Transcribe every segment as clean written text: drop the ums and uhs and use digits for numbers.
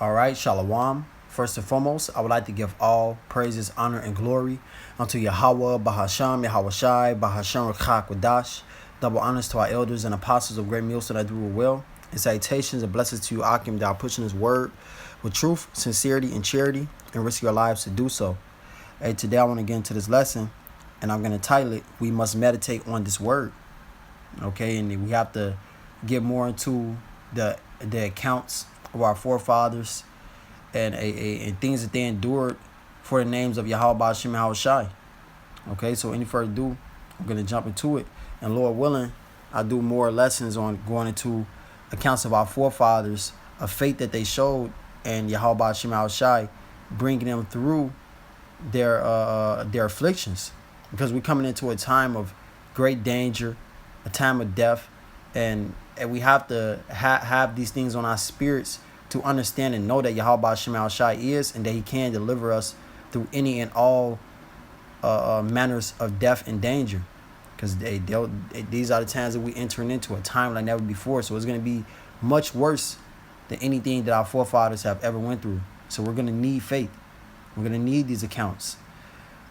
All right, Shalom. First and foremost, I would like to give all praises, honor, and glory unto Yahweh, Bahasham, Yahweh Shai, Bahasham Rechak Wadash. Double honors to our elders and apostles of Great Millstone that do it well. And salutations and blessings to you, Akim, that are pushing his word with truth, sincerity, and charity, and risk your lives to do so. Hey, today I want to get into this lesson, and I'm going to title it, We Must Meditate on This Word. Okay, and we have to get more into the accounts of our forefathers and things that they endured for the names of Yahweh Hashem Yahweh Shai. Okay, so any further ado, I'm going to jump into it. And Lord willing, I do more lessons on going into accounts of our forefathers, of faith that they showed, and Yahweh Hashem Yahweh Shai bringing them through their afflictions. Because we're coming into a time of great danger, a time of death, and we have to have these things on our spirits to understand and know that Yahweh Hashem Yahweh Shai is, and that He can deliver us through any and all manners of death and danger. Because these are the times that we're entering into, a time like never before. So it's going to be much worse than anything that our forefathers have ever went through. So we're going to need faith. We're going to need these accounts.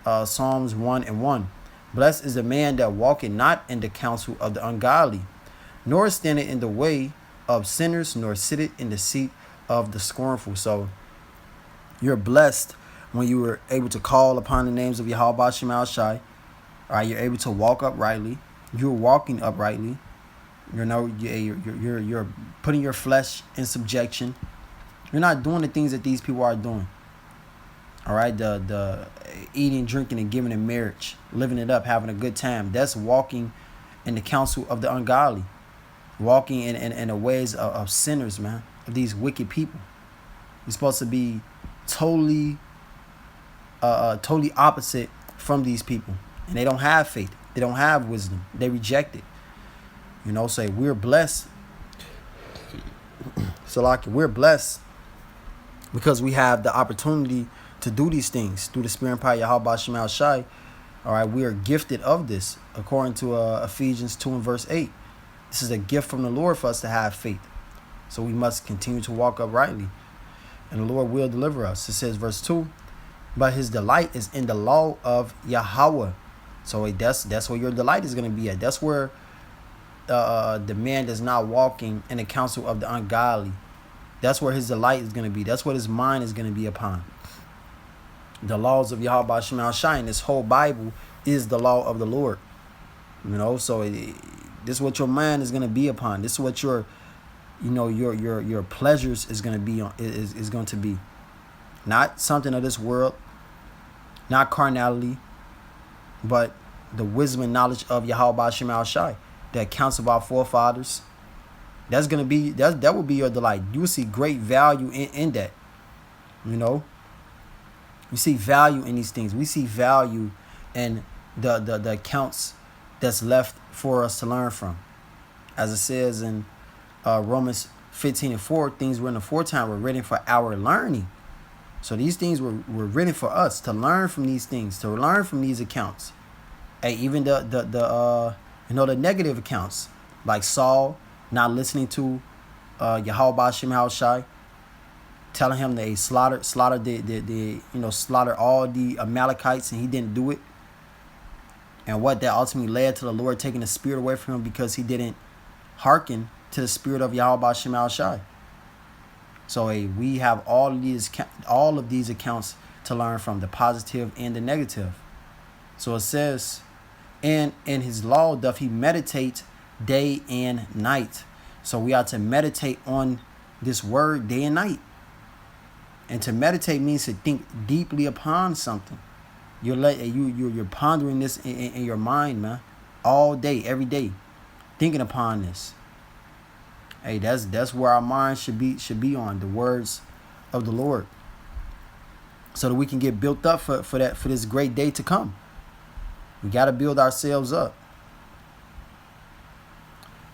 Psalms 1:1. Blessed is the man that walketh not in the counsel of the ungodly, nor standeth in the way of sinners, nor sitteth in the seat of the scornful. So you're blessed when you were able to call upon the names of Yahweh Hashem Yahweh Shai. All right, you're able to walk uprightly. You're walking uprightly. You're putting your flesh in subjection. You're not doing the things that these people are doing. All right, the eating, drinking, and giving in marriage, living it up, having a good time. That's walking in the counsel of the ungodly, walking in the ways of sinners, man, of these wicked people. You're supposed to be totally opposite from these people, and they don't have faith. They don't have wisdom. They reject it. Say we're blessed. So like we're blessed because we have the opportunity to do these things through the Spirit and power of Yahweh Hashem Yahweh Shai. All right, we are gifted of this according to Ephesians 2:8. This is a gift from the Lord for us to have faith. So we must continue to walk uprightly, and the Lord will deliver us. It says, verse 2, but his delight is in the law of Yahweh. So that's where your delight is going to be at. That's where the man that's not walking in the counsel of the ungodly, that's where his delight is going to be. That's what his mind is going to be upon. The laws of Yahweh Hashem Yahweh Shai, and this whole Bible is the law of the Lord. So this is what your mind is going to be upon. This is what your pleasures is going to be on. Is going to be not something of this world, not carnality, but the wisdom and knowledge of Yahweh Hashem Yahweh Shai, the accounts of our forefathers. That's going to be that will be your delight. You will see great value in that. We see value in these things. We see value in the accounts that's left for us to learn from. As it says in Romans 15:4, things written aforetime were written for our learning. So these things were written for us to learn from these things, to learn from these accounts. Hey, even the negative accounts, like Saul not listening to Yahweh Hashem Yahweh Shai, telling him they slaughtered all the Amalekites, and he didn't do it. And what that ultimately led to the Lord taking the spirit away from him because he didn't hearken to the spirit of Yahweh Hashem Yahweh Shai. So we have all of these accounts to learn from, the positive and the negative. So it says, and in his law doth he meditate day and night. So we are to meditate on this word day and night. And to meditate means to think deeply upon something. You're pondering this in your mind, man, all day, every day, thinking upon this. Hey, that's where our mind should be on the words of the Lord, so that we can get built up for this great day to come. We got to build ourselves up.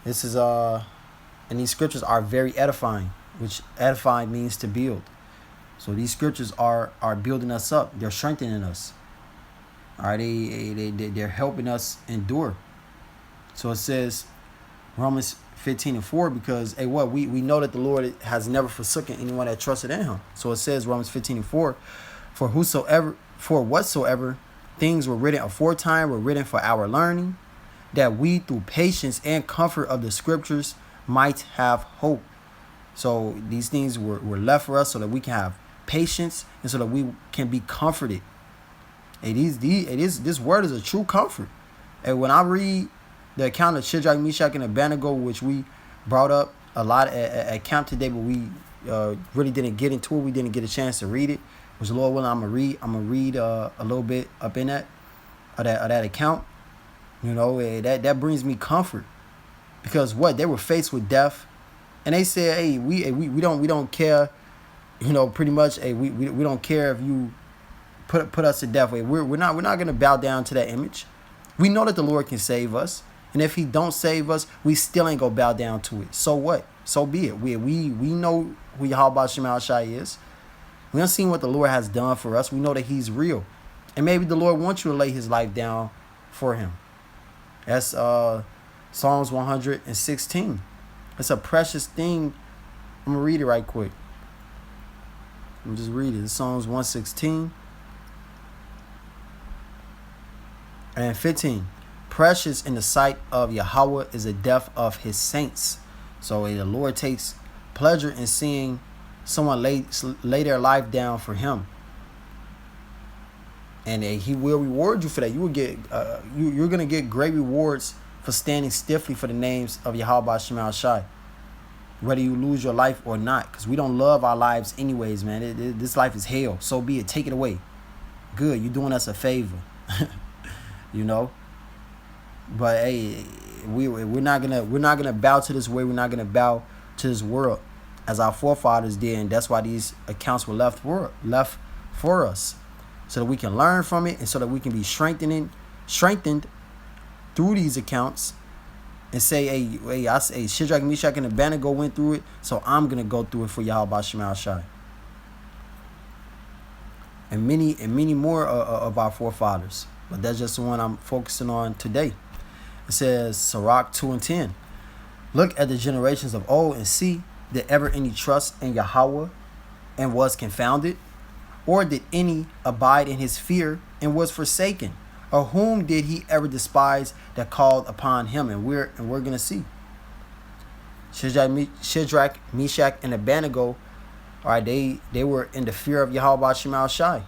This is and these scriptures are very edifying, which edifying means to build. So these scriptures are building us up. They're strengthening us. All right, they're helping us endure. So it says, Romans 15 and 4, because we know that the Lord has never forsaken anyone that trusted in him. So it says, Romans 15 and 4, for whatsoever things were written aforetime were written for our learning, that we through patience and comfort of the scriptures might have hope. So these things were left for us so that we can have patience and so that we can be comforted. And this word is a true comfort. And when I read the account of Shadrach, Meshach, and Abednego, which we brought up a lot at camp today, but we really didn't get into it. We didn't get a chance to read it. Which, Lord willing, I'm gonna read a little bit up in that account. You know, that brings me comfort, because they were faced with death, and they said, hey, we don't care. You know, pretty much, hey, we don't care if you put us to death. We're not gonna bow down to that image. We know that the Lord can save us. And if he don't save us, we still ain't gonna bow down to it. So what? So be it. We know who Yahweh Shema Shai is. We done seen what the Lord has done for us. We know that he's real. And maybe the Lord wants you to lay his life down for him. That's Psalms 116. It's a precious thing. I'm gonna read it right quick. Let me just read it. It's Psalms 116 and 15. Precious in the sight of Yahweh is the death of his saints. So the Lord takes pleasure in seeing someone lay their life down for him, and he will reward you for that. You will get you're gonna get great rewards for standing stiffly for the names of Yahweh Shema Shai, whether you lose your life or not. Because we don't love our lives anyways, man. This life is hell. So be it. Take it away. Good. You're doing us a favor. You know. But hey, we're not gonna bow to this way. We're not gonna bow to this world as our forefathers did, and that's why these accounts were left for us, so that we can learn from it, and so that we can be strengthened through these accounts, and say, hey, Shadrach, Meshach, and Abednego went through it, so I'm gonna go through it for Yahweh Shema Shai. And many more of our forefathers, but that's just the one I'm focusing on today. It says, Sirach 2 and 10. Look at the generations of old and see, did ever any trust in Yahweh and was confounded? Or did any abide in his fear and was forsaken? Or whom did he ever despise that called upon him? And we're gonna see. Shadrach, Meshach, and Abednego, all right, they were in the fear of Yahweh Shema Shai.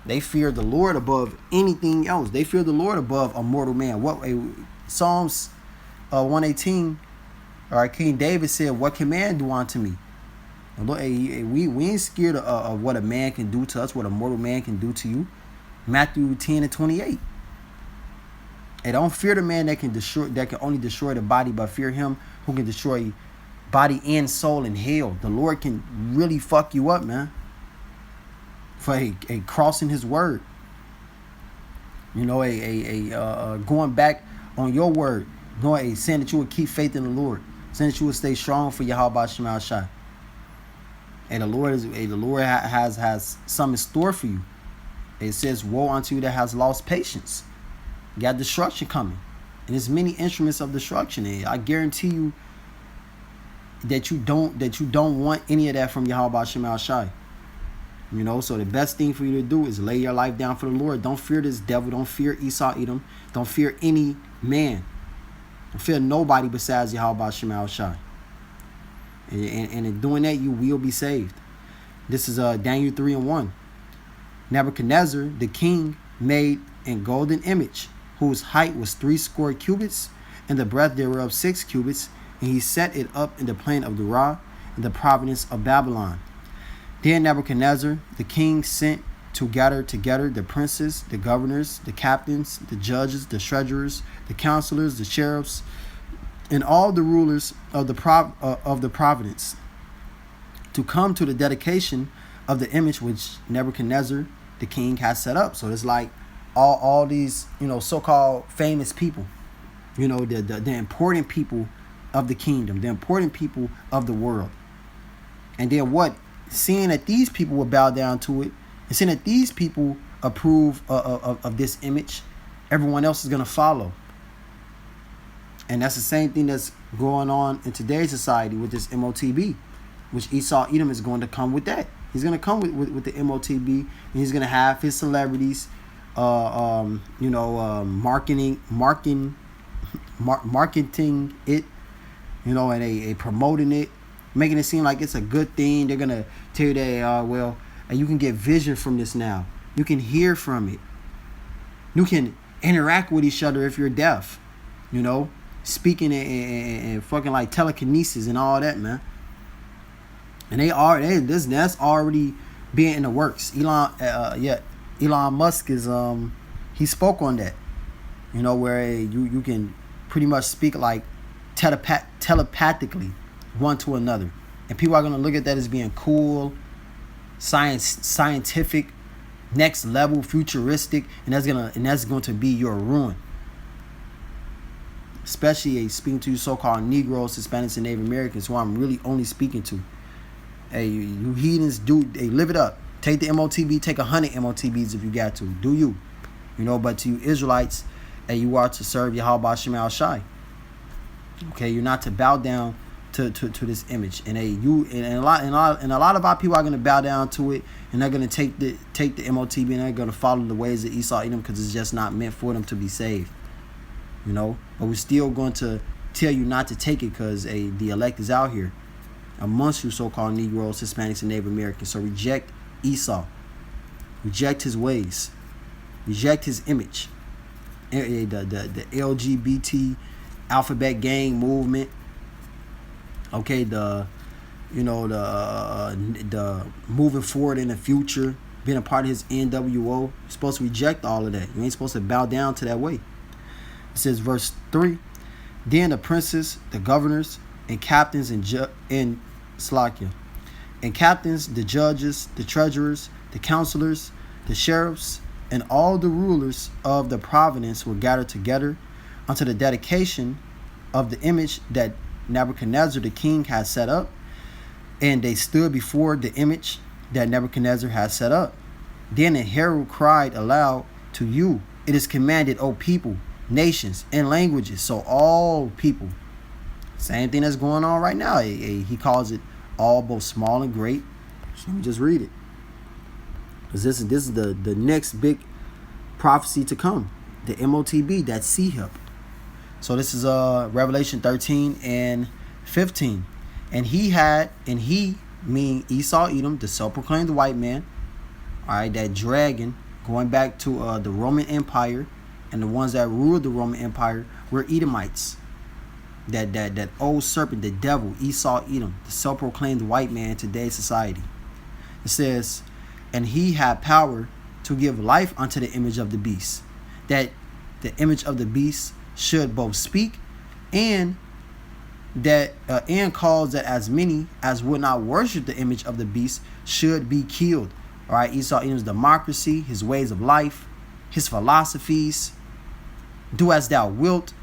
They feared the Lord above anything else. They feared the Lord above a mortal man. Psalms 118, all right, King David said, what can man do unto me? And look, we ain't scared of what a man can do to us, what a mortal man can do to you. Matthew 10 and 28. And don't fear the man that can only destroy the body, but fear him who can destroy body and soul in hell. The Lord can really fuck you up, man, for a crossing his word. You know, going back on your word. Saying that you would keep faith in the Lord. Saying that you would stay strong for Yahweh Shema Shai. And the Lord has some in store for you. It says, woe unto you that has lost patience. You got destruction coming. And there's many instruments of destruction. And I guarantee you that you don't want any of that from Yahweh Shema Shai. You know, so the best thing for you to do is lay your life down for the Lord. Don't fear this devil. Don't fear Esau, Edom. Don't fear any man. Don't fear nobody besides Yahweh Shema Shai. And in doing that, you will be saved. This is Daniel 3 and 1. Nebuchadnezzar, the king, made an golden image, whose height was 80 cubits, and the breadth thereof 6 cubits, and he set it up in the plain of Dura, in the province of Babylon. Then Nebuchadnezzar, the king, sent to gather together the princes, the governors, the captains, the judges, the treasurers, the counselors, the sheriffs, and all the rulers of the province, to come to the dedication of the image which Nebuchadnezzar, the king, has set up. So it's like all these, so-called famous people, the important people of the kingdom, the important people of the world. And then what? Seeing that these people will bow down to it, and seeing that these people approve of this image, everyone else is going to follow. And that's the same thing that's going on in today's society with this MOTB, which Esau Edom is going to come with that. He's going to come with the MOTB, and he's going to have his celebrities, marketing it, and a promoting it, making it seem like it's a good thing. They're going to tell you that, and you can get vision from this now. You can hear from it. You can interact with each other if you're deaf, speaking and fucking like telekinesis and all that, man. And that's already being in the works. Elon Musk is he spoke on that, where you can pretty much speak like telepathically one to another, and people are gonna look at that as being cool, scientific, next level, futuristic, and that's going to be your ruin. Especially speaking to you so-called Negroes, Hispanics, and Native Americans, who I'm really only speaking to. Hey, you heathens, live it up. Take the MOTB, take 100 MOTBs if you got to. Do you? But to you Israelites, you are to serve Yahweh Shem Al Shai. Okay, you're not to bow down to this image. And a lot of our people are going to bow down to it, and they're going to take the MOTB, and they're going to follow the ways of Esau Edom, because it's just not meant for them to be saved. But we're still going to tell you not to take it, because the elect is out here amongst you so-called Negroes, Hispanics, and Native Americans. So reject Esau. Reject his ways. Reject his image. The LGBT alphabet gang movement. Okay, the moving forward in the future, being a part of his NWO. You're supposed to reject all of that. You ain't supposed to bow down to that way. It says, verse 3, then the princes, the governors, and captains and captains, the judges, the treasurers, the counselors, the sheriffs, and all the rulers of the province were gathered together unto the dedication of the image that Nebuchadnezzar the king had set up. And they stood before the image that Nebuchadnezzar had set up. Then a herald cried aloud, to you it is commanded, O people, nations, and languages. So all people. Same thing that's going on right now. He calls it all, both small and great. So let me just read it. Because this is the next big prophecy to come. The MOTB, that C-HIP. So this is Revelation 13 and 15. And he, meaning Esau Edom, the self-proclaimed white man, all right, that dragon, going back to the Roman Empire, and the ones that ruled the Roman Empire were Edomites. That old serpent, the devil, Esau Edom, the self-proclaimed white man in today's society. It says, and he had power to give life unto the image of the beast, that the image of the beast should both speak and cause that as many as would not worship the image of the beast should be killed. All right, Esau Edom's democracy, his ways of life, his philosophies, do as thou wilt.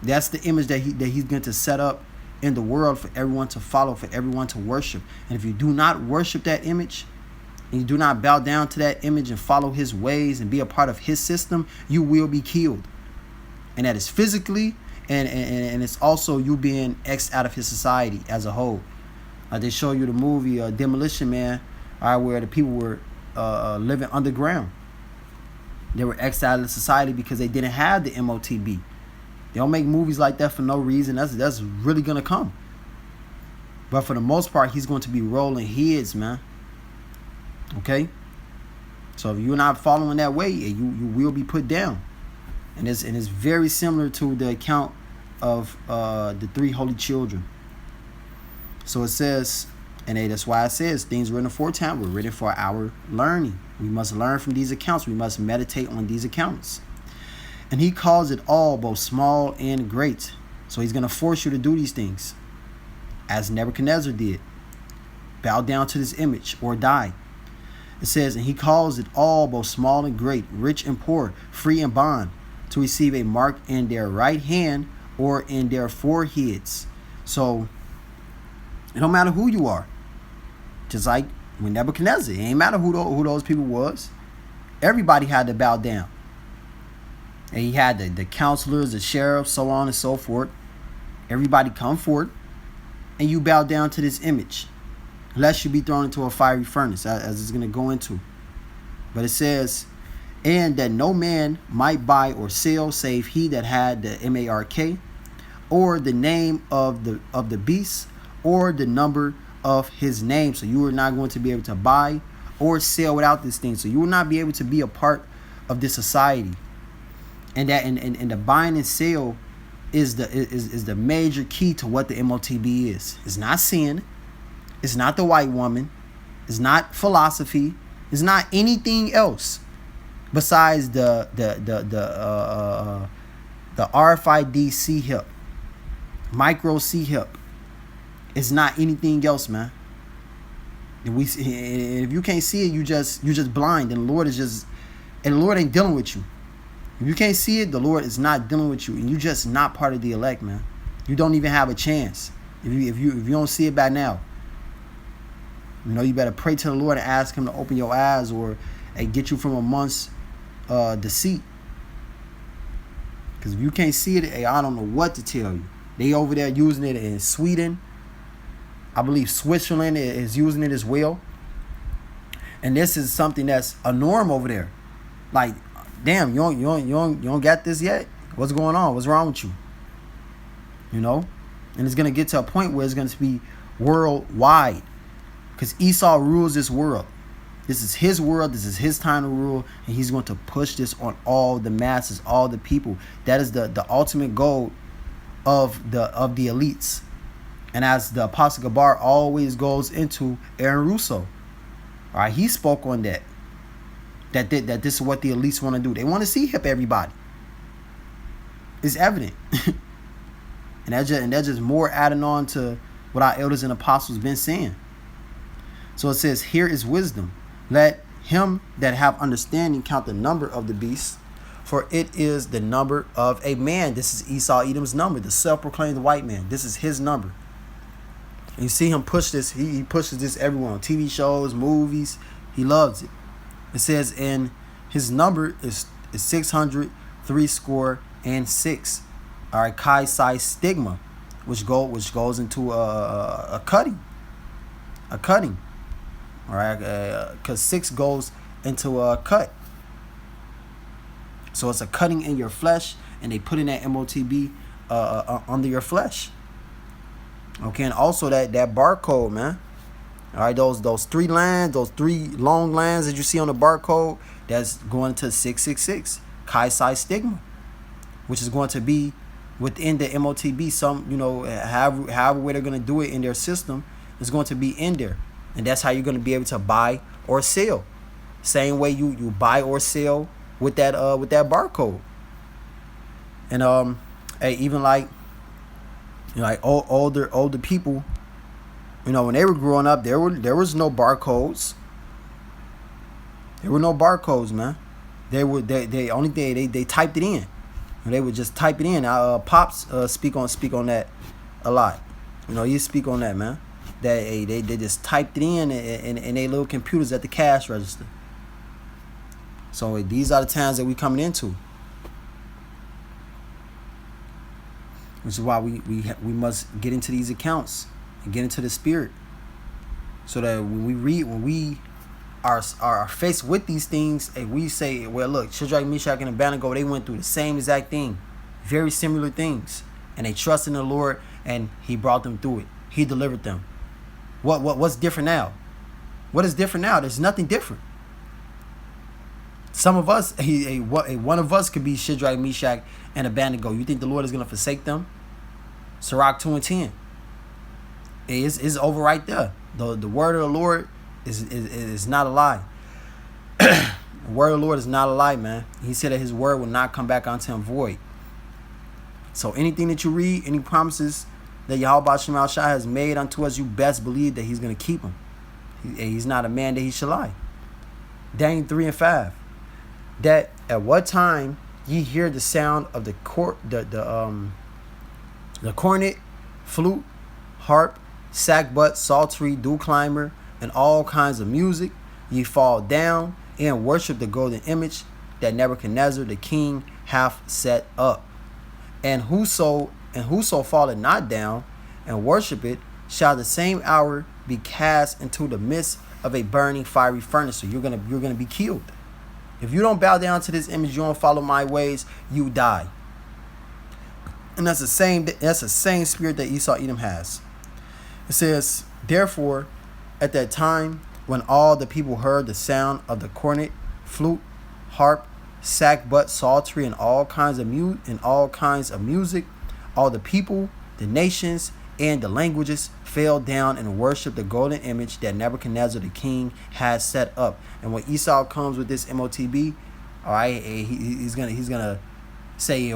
That's the image that he's going to set up in the world for everyone to follow, for everyone to worship. And if you do not worship that image, and you do not bow down to that image and follow his ways and be a part of his system, you will be killed. And that is physically, and it's also you being X'd out of his society as a whole. They show you the movie Demolition Man, where the people were living underground. They were X'd out of the society because they didn't have the MOTB. They don't make movies like that for no reason. That's really gonna come. But for the most part, he's going to be rolling heads, man. Okay? So if you're not following that way, you will be put down. And it's very similar to the account of the three holy children. So it says, and that's why it says things written aforetime were written for our learning. We must learn from these accounts. We must meditate on these accounts. And he calls it all, both small and great. So he's going to force you to do these things, as Nebuchadnezzar did. Bow down to this image or die. It says, and he calls it all, both small and great, rich and poor, free and bond, to receive a mark in their right hand or in their foreheads. So it don't matter who you are. Just like when Nebuchadnezzar, it ain't matter who those people was. Everybody had to bow down. And he had the counselors, the sheriffs, so on and so forth. Everybody come forward, and you bow down to this image, lest you be thrown into a fiery furnace, as it's going to go into. But it says, and that no man might buy or sell save he that had the mark, or the name of the beast, or the number of his name. So you are not going to be able to buy or sell without this thing. So you will not be able to be a part of this society. And that and the buying and sale is the major key to what the MOTB is. It's not sin. It's not the white woman. It's not philosophy. It's not anything else besides the RFID C-HIP, micro C-HIP. It's not anything else, man. If you can't see it, you're just blind, and the Lord ain't dealing with you. If you can't see it, the Lord is not dealing with you, and you're just not part of the elect, man. You don't even have a chance if you don't see it by now. You better pray to the Lord and ask Him to open your eyes, or get you from amongst deceit. Because if you can't see it, I don't know what to tell you. They over there using it in Sweden. I believe Switzerland is using it as well. And this is something that's a norm over there. Like, damn, you don't got this yet? What's going on? What's wrong with you? And it's going to get to a point where it's going to be worldwide. Because Esau rules this world. This is his world. This is his time to rule. And he's going to push this on all the masses, all the people. That is the ultimate goal of the elites. And as the Apostle Gabar always goes into Aaron Russo. All right, he spoke on that. That this is what the elites want to do. They want to see hip everybody. It's evident. and that's just more adding on to what our elders and apostles been saying. So it says, here is wisdom. Let him that have understanding count the number of the beast, for it is the number of a man. This is Esau Edom's number, the self-proclaimed white man. This is his number. And you see him push this. He pushes this everywhere on TV shows, movies. He loves it. It says, and his number is 636. All right, Chi Psi Stigma, which goes into a cutting. A cutting. All right, because 6 goes into a cut. So it's a cutting in your flesh, and they put in that MOTB under your flesh. Okay, and also that barcode, man. All right, those 3 lines, those 3 long lines that you see on the barcode, that's going to 666, Chi Psi Stigma, which is going to be within the MOTB. Some, however way they're going to do it in their system is going to be in there. And that's how you're going to be able to buy or sell. Same way you buy or sell with that barcode. And even like older people, when they were growing up, there was no barcodes. There were no barcodes, man. They only they typed it in. They would just type it in. Pops speak on that a lot. You speak on that, man. That they just typed it in their little computers at the cash register. So these are the times that we coming into, which is why we must get into these accounts and get into the spirit, so that when we are faced with these things, and we say, well, look, Shadrach, Meshach, and Abednego, they went through the same exact thing, very similar things, and they trusted in the Lord, and He brought them through it. He delivered them. What's different now? What is different now? There's nothing different. Some of us, one of us could be Shadrach, Meshach, and Abednego. You think the Lord is going to forsake them? Sirach 2:10. It's over right there. The word of the Lord is not a lie. The word of the Lord is not a lie, man. He said that His word will not come back unto Him void. So anything that you read, any promises that Yahweh Shema Shai has made unto us, you best believe that He's going to keep them. He's not a man that He shall lie. Daniel 3:5. That at what time ye hear the sound of the cornet, flute, harp, sackbut, psaltery, dew climber, and all kinds of music, ye fall down and worship the golden image that Nebuchadnezzar the king hath set up. And whoso falleth not down and worship it shall the same hour be cast into the midst of a burning fiery furnace. So you're gonna be killed. If you don't bow down to this image, you don't follow my ways, you die. And that's the same spirit that Esau Edom has. It says, therefore, at that time when all the people heard the sound of the cornet, flute, harp, sackbut, psaltery, and all kinds of music, all the people, the nations, and the languages fell down and worshiped the golden image that Nebuchadnezzar the king had set up. And when Esau comes with this MOTB, all right, he's gonna say,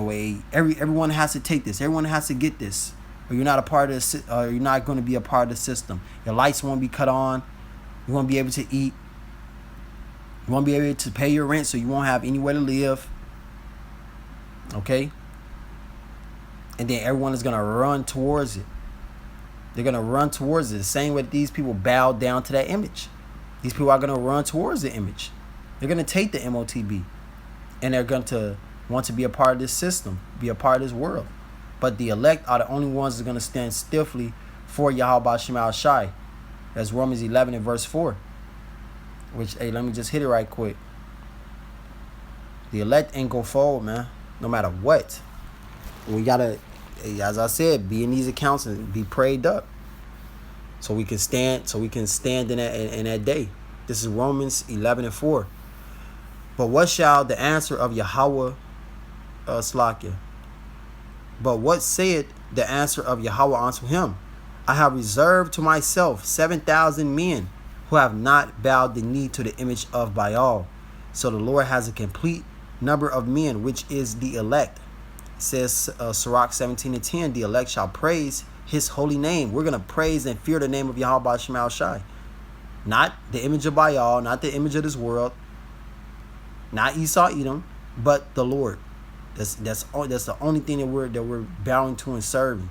everyone has to take this, everyone has to get this, or you're not a part of this, you're not going to be a part of the system. Your lights won't be cut on. You won't be able to eat. You won't be able to pay your rent, so you won't have anywhere to live. Okay? And then everyone is going to run towards it. They're going to run towards it. The same way that these people bow down to that image. These people are going to run towards the image. They're going to take the MOTB. And they're going to want to be a part of this system, be a part of this world. But the elect are the only ones that are going to stand stiffly for Yahweh Shema Shai. That's Romans 11 and verse 4. Which, hey, let me just hit it right quick. The elect ain't gonna fold, man. No matter what. We gotta, as I said, be in these accounts and be prayed up. So we can stand in that day. This is Romans 11 and 4. But what shall the answer of Yahweh Slakia? But what saith the answer of Yahweh unto him? I have reserved to myself 7,000 men who have not bowed the knee to the image of Baal. So the Lord has a complete number of men, which is the elect. It says Sirach 17 and 10, the elect shall praise his holy name. We're going to praise and fear the name of Yahweh Shema Shai. Not the image of Baal, not the image of this world, not Esau Edom, but the Lord. That's the only thing that we're bowing to and serving.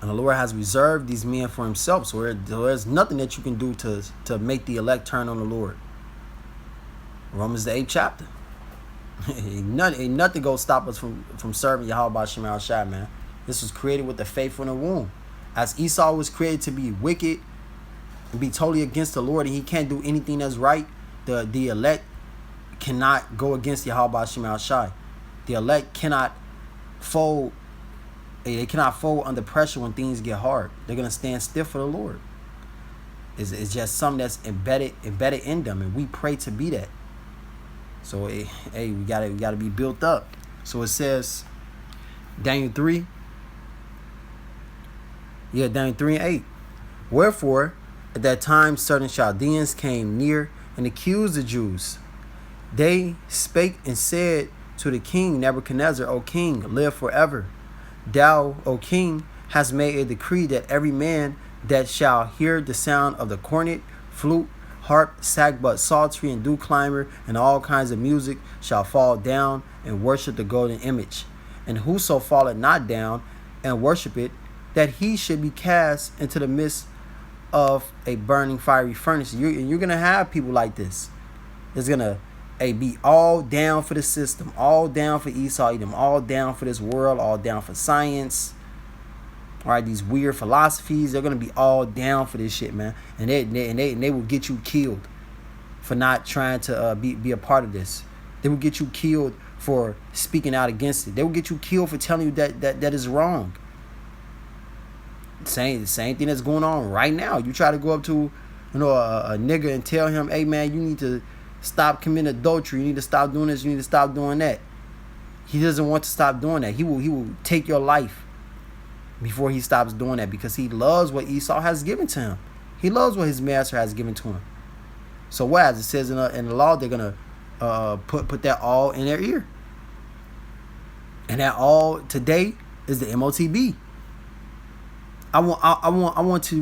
And the Lord has reserved these men for himself. So there's nothing that you can do to make the elect turn on the Lord. Romans the 8th chapter. ain't nothing gonna stop us from serving Yahweh Shema Shai, man. This was created with the faith in the womb. As Esau was created to be wicked and be totally against the Lord, and he can't do anything that's right, the elect cannot go against Yahweh Shema Shai. The elect cannot fold. They cannot fold under pressure when things get hard. They're gonna stand stiff for the Lord. It's just something that's embedded in them, and we pray to be that. So we gotta be built up. So it says, Daniel 3 and 8. Wherefore at that time certain Chaldeans came near and accused the Jews. They spake and said to the king Nebuchadnezzar, O king, live forever. Thou, O king, hast made a decree that every man that shall hear the sound of the cornet, flute, harp, sackbut, psaltery, and dew climber, and all kinds of music shall fall down and worship the golden image. And whoso falleth not down and worship it, that he should be cast into the midst of a burning fiery furnace. You're going to have people like this. It's going to be all down for the system, all down for Esau Edom, all down for this world, all down for science. All right, these weird philosophies, they're going to be all down for this shit, man. And they will get you killed for not trying to be a part of this. They will get you killed for speaking out against it. They will get you killed for telling you that is wrong. The same thing that's going on right now. You try to go up to a nigga and tell him, hey, man, you need to stop committing adultery. You need to stop doing this. You need to stop doing that. He doesn't want to stop doing that. He will take your life before he stops doing that, because he loves what Esau has given to him. He loves what his master has given to him. So what, as it says in the law, they're gonna put that all in their ear, and that all today is the MOTB. I want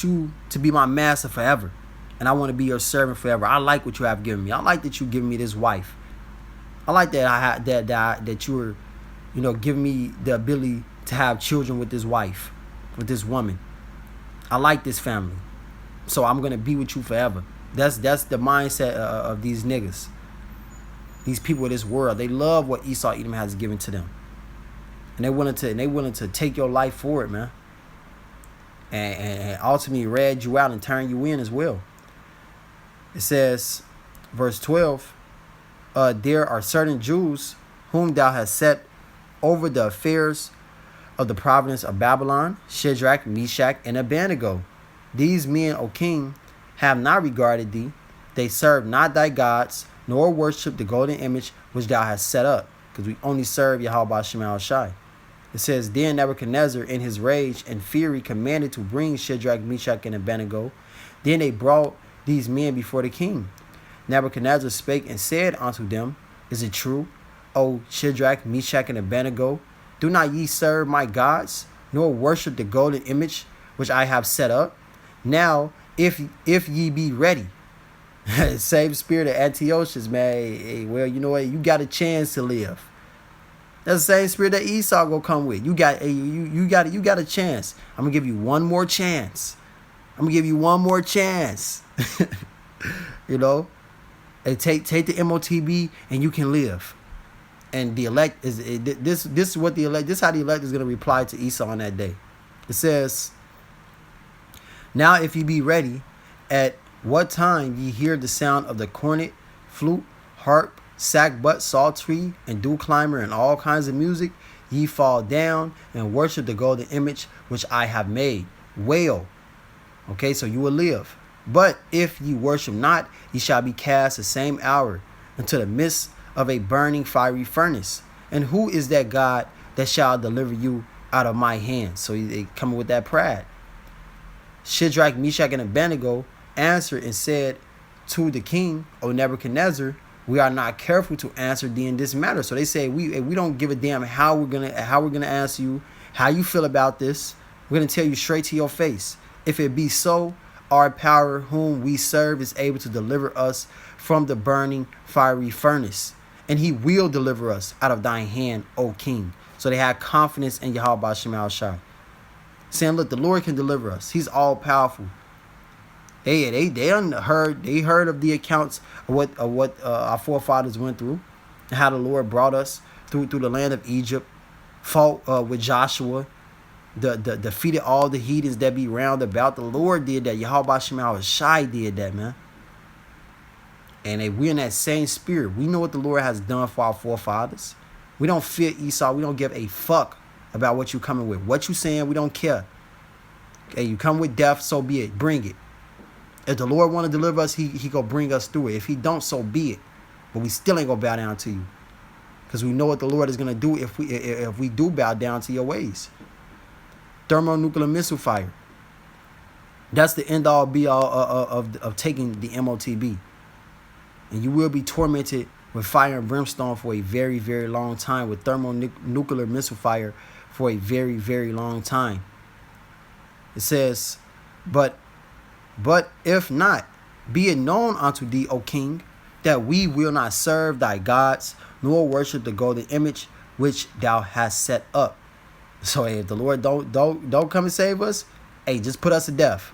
you to be my master forever. And I want to be your servant forever. I like what you have given me. I like that you've given me this wife. I like that that you're, giving me the ability to have children with this wife, with this woman. I like this family, so I'm gonna be with you forever. That's the mindset of these niggas. These people of this world, they love what Esau Edom has given to them. And they're willing to take your life for it, man. And ultimately rat you out and turn you in as well. It says, verse 12, there are certain Jews whom thou hast set over the affairs of the province of Babylon, Shadrach, Meshach, and Abednego. These men, O king, have not regarded thee. They serve not thy gods, nor worship the golden image which thou hast set up. Because we only serve Yahweh Shema Shai. It says, then Nebuchadnezzar in his rage and fury commanded to bring Shadrach, Meshach, and Abednego. Then they brought these men before the king. Nebuchadnezzar spake and said unto them, is it true, O Shadrach, Meshach, and Abednego? Do not ye serve my gods, nor worship the golden image which I have set up? Now, if ye be ready, same spirit of Antiochus, man. Hey, well, you know what? You got a chance to live. That's the same spirit that Esau gonna come with. You got a chance. I'm gonna give you one more chance. You know, and take the MOTB and you can live. And the elect this is what the elect. This is how the elect is gonna reply to Esau on that day. It says, now if ye be ready, at what time ye hear the sound of the cornet, flute, harp, sackbut, psaltery, and dew climber, and all kinds of music, ye fall down and worship the golden image which I have made. Wail. Okay, so you will live. But if ye worship not, ye shall be cast the same hour into the midst of a burning fiery furnace. And who is that God that shall deliver you out of my hand? So they coming with that pride. Shadrach, Meshach, and Abednego answered and said to the king, O Nebuchadnezzar, we are not careful to answer thee in this matter. So they say we don't give a damn how we're gonna answer you, how you feel about this. We're gonna tell you straight to your face. If it be so, our power whom we serve is able to deliver us from the burning fiery furnace, and he will deliver us out of thine hand, O king. So they had confidence in Yahweh Shema Shai, saying, look, the Lord can deliver us. He's all powerful. They heard of the accounts of what our forefathers went through, and how the Lord brought us through the land of Egypt, fought with Joshua, defeated all the heathens that be round about. The Lord did that. Yahweh Shema Shai did that, man. And we're in that same spirit. We know what the Lord has done for our forefathers. We don't fear Esau. We don't give a fuck about what you coming with. What you saying, we don't care. Okay, you come with death, so be it. Bring it. If the Lord want to deliver us, he gonna bring us through it. If he don't, so be it. But we still ain't gonna bow down to you, because we know what the Lord is gonna do if we do bow down to your ways. Thermonuclear missile fire. That's the end all be all of taking the MOTB. And you will be tormented with fire and brimstone for a very, very long time, with thermonuclear missile fire for a very, very long time. It says, but if not, be it known unto thee, O king, that we will not serve thy gods, nor worship the golden image which thou hast set up. So hey, if the Lord don't come and save us, hey, just put us to death.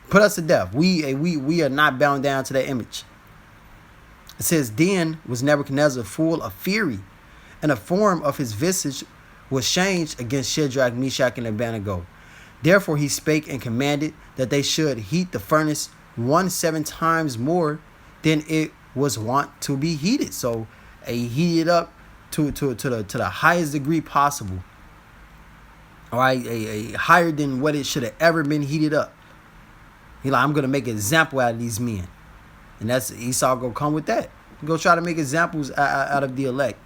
Put us to death. We are not bound down to that image. It says, then was Nebuchadnezzar full of fury, and the form of his visage was changed against Shadrach, Meshach, and Abednego. Therefore he spake and commanded that they should heat the furnace 17 times more than it was wont to be heated. So he heated up to the highest degree possible. All right, a higher than what it should have ever been heated up. He like, I'm gonna make an example out of these men, and that's Esau gonna come with that. Go try to make examples out of the elect.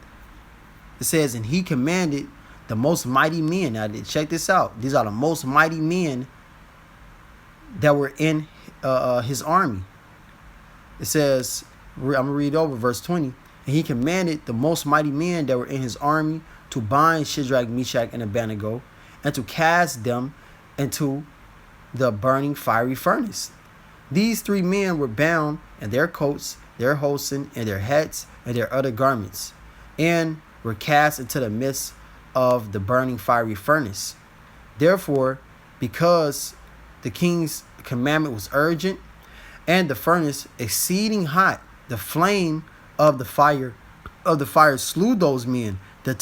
It says, and he commanded the most mighty men. Now, check this out. These are the most mighty men that were in his army. It says, I'm going to read over verse 20. And he commanded the most mighty men that were in his army to bind Shadrach, Meshach, and Abednego, and to cast them into the burning fiery furnace. These three men were bound in their coats, their hosen, and their hats, and their other garments, and were cast into the midst of the burning fiery furnace. Therefore, because the king's commandment was urgent, and the furnace exceeding hot, the flame of the fire slew those men that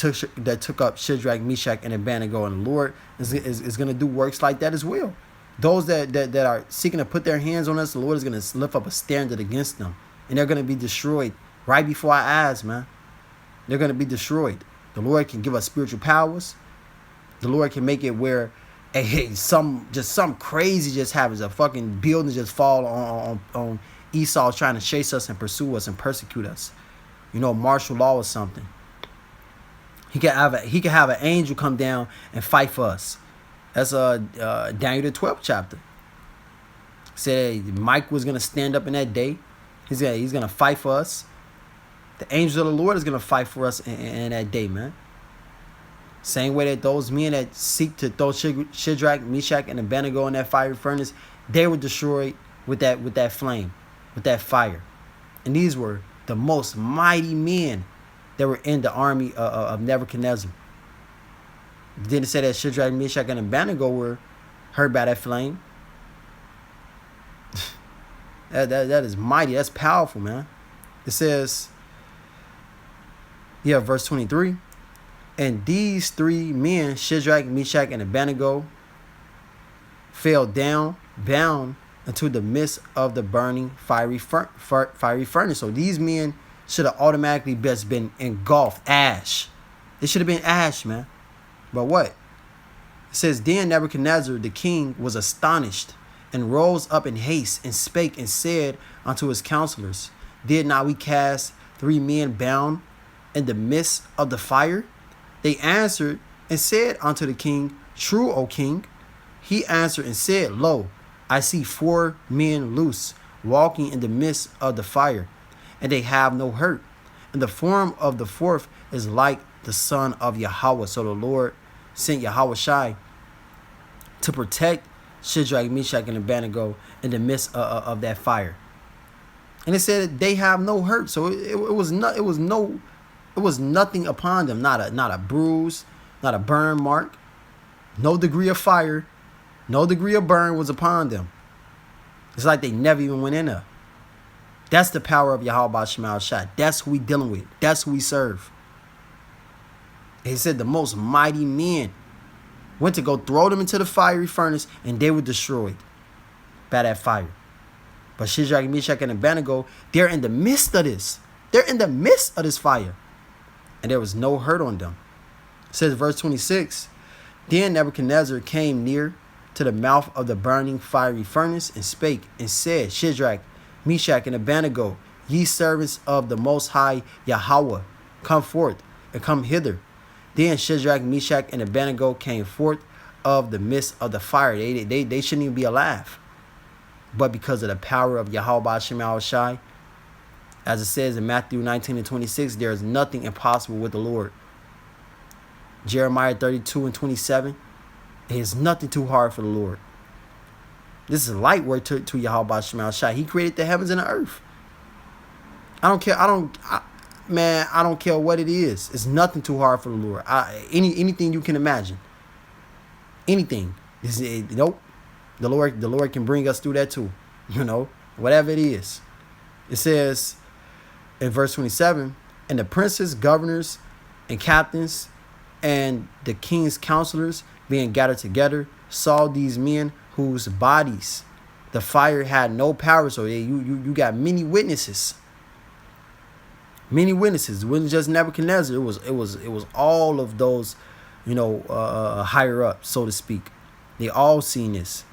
took up Shadrach, Meshach, and Abednego. And the Lord is going to do works like that as well. Those that are seeking to put their hands on us, the Lord is going to lift up a standard against them. And they're going to be destroyed right before our eyes, man. They're going to be destroyed. The Lord can give us spiritual powers. The Lord can make it where some crazy just happens. A fucking building just fall on Esau trying to chase us and pursue us and persecute us. You know, martial law or something. He can have an angel come down and fight for us. That's Daniel the 12th chapter. Said Mike was gonna stand up in that day. He's gonna fight for us. The angel of the Lord is gonna fight for us in that day, man. Same way that those men that seek to throw Shadrach, Meshach, and Abednego in that fiery furnace, they were destroyed with that flame, with that fire. And these were the most mighty men that were in the army of Nebuchadnezzar. Didn't say that Shadrach, Meshach, and Abednego were hurt by that flame. that is mighty. That's powerful, man. It says, verse 23. And these three men, Shadrach, Meshach, and Abednego, fell down, bound into the midst of the burning fiery furnace. So these men should have automatically best been engulfed, ash. It should have been ash, man. But what? It says, then Nebuchadnezzar the king was astonished, and rose up in haste, and spake and said unto his counselors, did not we cast 3 men bound in the midst of the fire? They answered and said unto the king, true, O king. He answered and said, lo, I see 4 men loose, walking in the midst of the fire, and they have no hurt. And the form of the 4th is like the son of Yahweh. So the Lord sent Yahushai to protect Shadrach, Meshach, and Abednego in the midst of that fire. And it said they have no hurt. So it was nothing upon them. Not a bruise, not a burn mark. No degree of fire, no degree of burn was upon them. It's like they never even went in there. That's the power of Yahweh Shema Shai. That's who we dealing with. That's who we serve. He said the most mighty men went to go throw them into the fiery furnace, and they were destroyed by that fire. But Shadrach, Meshach, and Abednego, they're in the midst of this. They're in the midst of this fire. And there was no hurt on them. It says verse 26, then Nebuchadnezzar came near to the mouth of the burning fiery furnace, and spake and said, Shadrach, Meshach, and Abednego, ye servants of the Most High Yahweh, come forth and come hither. Then Shadrach, Meshach, and Abednego came forth of the midst of the fire. They shouldn't even be alive. But because of the power of Yahweh Shema Shai, as it says in Matthew 19 and 26, there is nothing impossible with the Lord. Jeremiah 32 and 27, it is nothing too hard for the Lord. This is light work to Yahweh Shema Shai. He created the heavens and the earth. I don't care what it is. It's nothing too hard for the Lord. Anything you can imagine. Anything. Nope. The Lord can bring us through that too. Whatever it is. It says in verse 27, and the princes, governors, and captains, and the king's counselors being gathered together, saw these men whose bodies the fire had no power. So you got many witnesses. Many witnesses. It wasn't just Nebuchadnezzar. It was all of those, higher up, so to speak. They all seen this.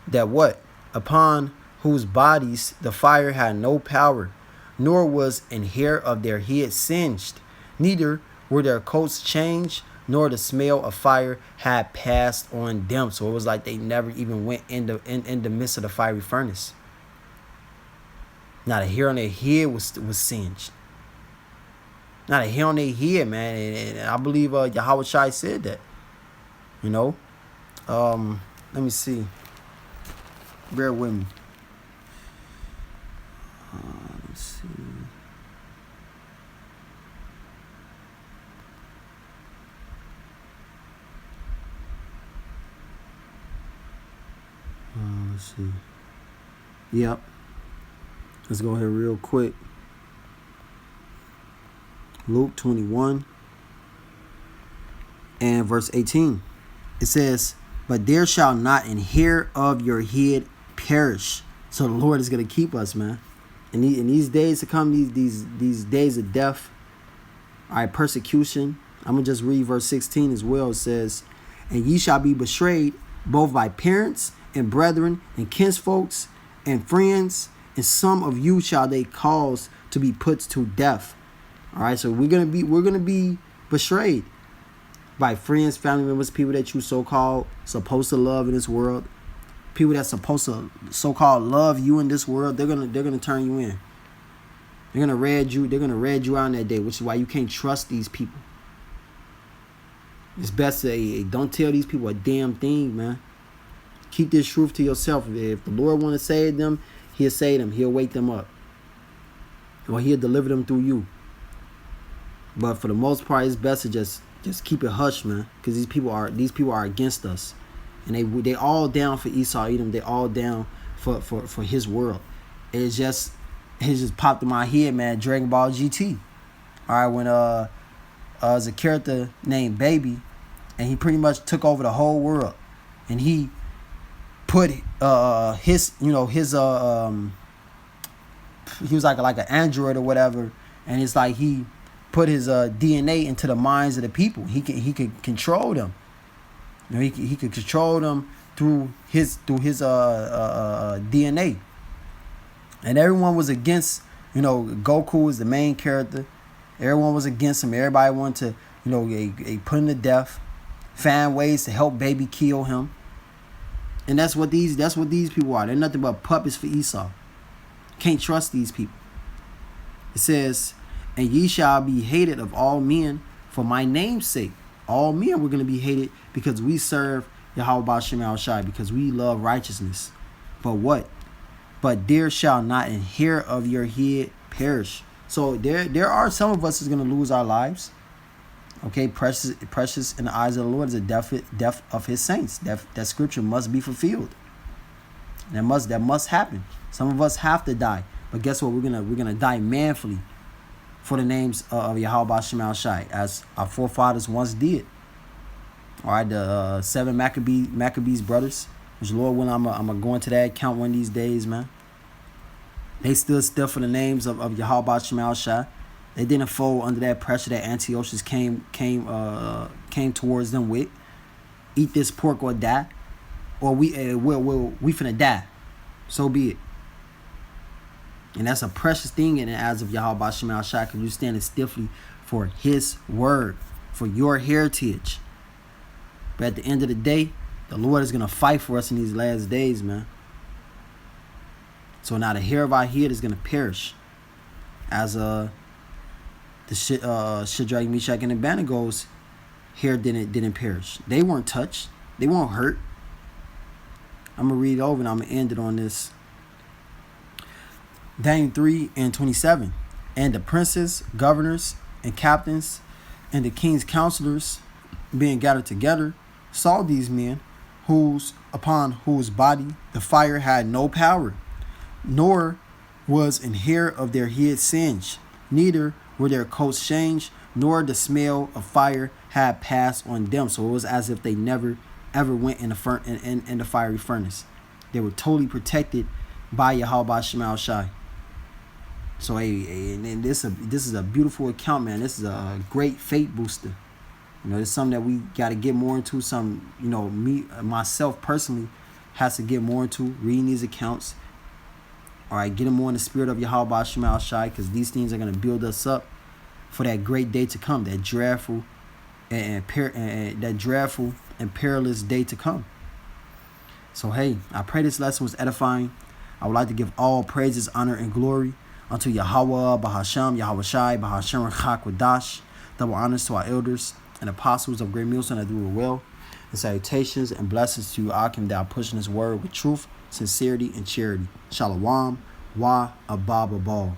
That what? Upon whose bodies the fire had no power, nor was an hair of their head singed, neither were their coats changed, nor the smell of fire had passed on them. So it was like they never even went in the midst of the fiery furnace. Not a hair on their head was singed. Not a hair on their head, man. And I believe Yahweh Shai said that. Let me see. Bear with me. Let's see. Let's see. Yep. Let's go here real quick. Luke 21 and verse 18. It says, but there shall not an hair of your head perish. So the Lord is going to keep us, man. And in these days to come, these days of death, all right, persecution. I'm going to just read verse 16 as well. It says, and ye shall be betrayed both by parents and brethren and kinsfolks and friends, and some of you shall they cause to be put to death. All right, so we're gonna be betrayed by friends, family members, people that you so-called supposed to love in this world, people that's supposed to so-called love you in this world. They're gonna turn you in. They're gonna red you out on that day, which is why you can't trust these people. It's best to don't tell these people a damn thing, man. Keep this truth to yourself. If the Lord want to save them, He'll save them. He'll wake them up, or He'll deliver them through you. But for the most part, it's best to just keep it hush, man, because these people are against us, and they all down for Esau Edom. They all down for his world. It just popped in my head, man. Dragon Ball GT. All right, when there's a character named Baby, and he pretty much took over the whole world, and he put his he was like an android or whatever, and it's like he put his DNA into the minds of the people. He could control them. You know, he could control them through his DNA. And everyone was against, Goku is the main character. Everyone was against him. Everybody wanted to, put him to death, find ways to help Baby kill him. And that's what these people are. They're nothing but puppets for Esau. Can't trust these people. It says, and ye shall be hated of all men for my name's sake. All men were going to be hated because we serve Yahweh Ba'Shem Al-Shai, because we love righteousness. But what? But there shall not an hair of your head perish. So there are some of us is going to lose our lives. Okay, precious in the eyes of the Lord is the death of His saints. That scripture must be fulfilled. That must happen. Some of us have to die, but guess what? We're gonna die manfully for the names of Yahweh Ba'Shem Al-Shai, as our forefathers once did. All right, the 7 Maccabees brothers, which Lord willing, I'm gonna go into that account one of these days, man. They stood still for the names of Yahweh Ba'Shem Al-Shai. They didn't fold under that pressure that Antiochus came towards them with. Eat this pork or die, or we finna die. So be it. And that's a precious thing in the eyes of Yahweh Ba'Shem Al-Shai, because you're standing stiffly for His word, for your heritage. But at the end of the day, the Lord is gonna fight for us in these last days, man. So now the hair of our head is gonna perish, as the Shadrach, Meshach, and Abednego's hair didn't perish. They weren't touched. They weren't hurt. I'm gonna read it over and I'm gonna end it on this. Daniel 3 and 27. And the princes, governors, and captains, and the king's counselors, being gathered together, saw these men, upon whose body the fire had no power, nor was an hair of their head singed, neither were their coats changed, nor the smell of fire had passed on them. So it was as if they never ever went in the fiery furnace. They were totally protected by Yahweh Ba'Shem Al-Shai. So and this is a beautiful account, man. This is a great faith booster. It's something that we got to get more into. Myself personally has to get more into reading these accounts. All right, getting more in the spirit of Yahweh Ba'Shem Al-Shai, because these things are going to build us up for that great day to come, that dreadful and perilous day to come. So hey, I pray this lesson was edifying. I would like to give all praises, honor, and glory unto Yahweh, Bahasham, Yahweh Shai, Bahasham Rechak Wadash. Double honors to our elders and apostles of Great Millstone that do it well. And salutations and blessings to you, Akim, that are pushing His word with truth, sincerity, and charity. Shalom, wa abab abal.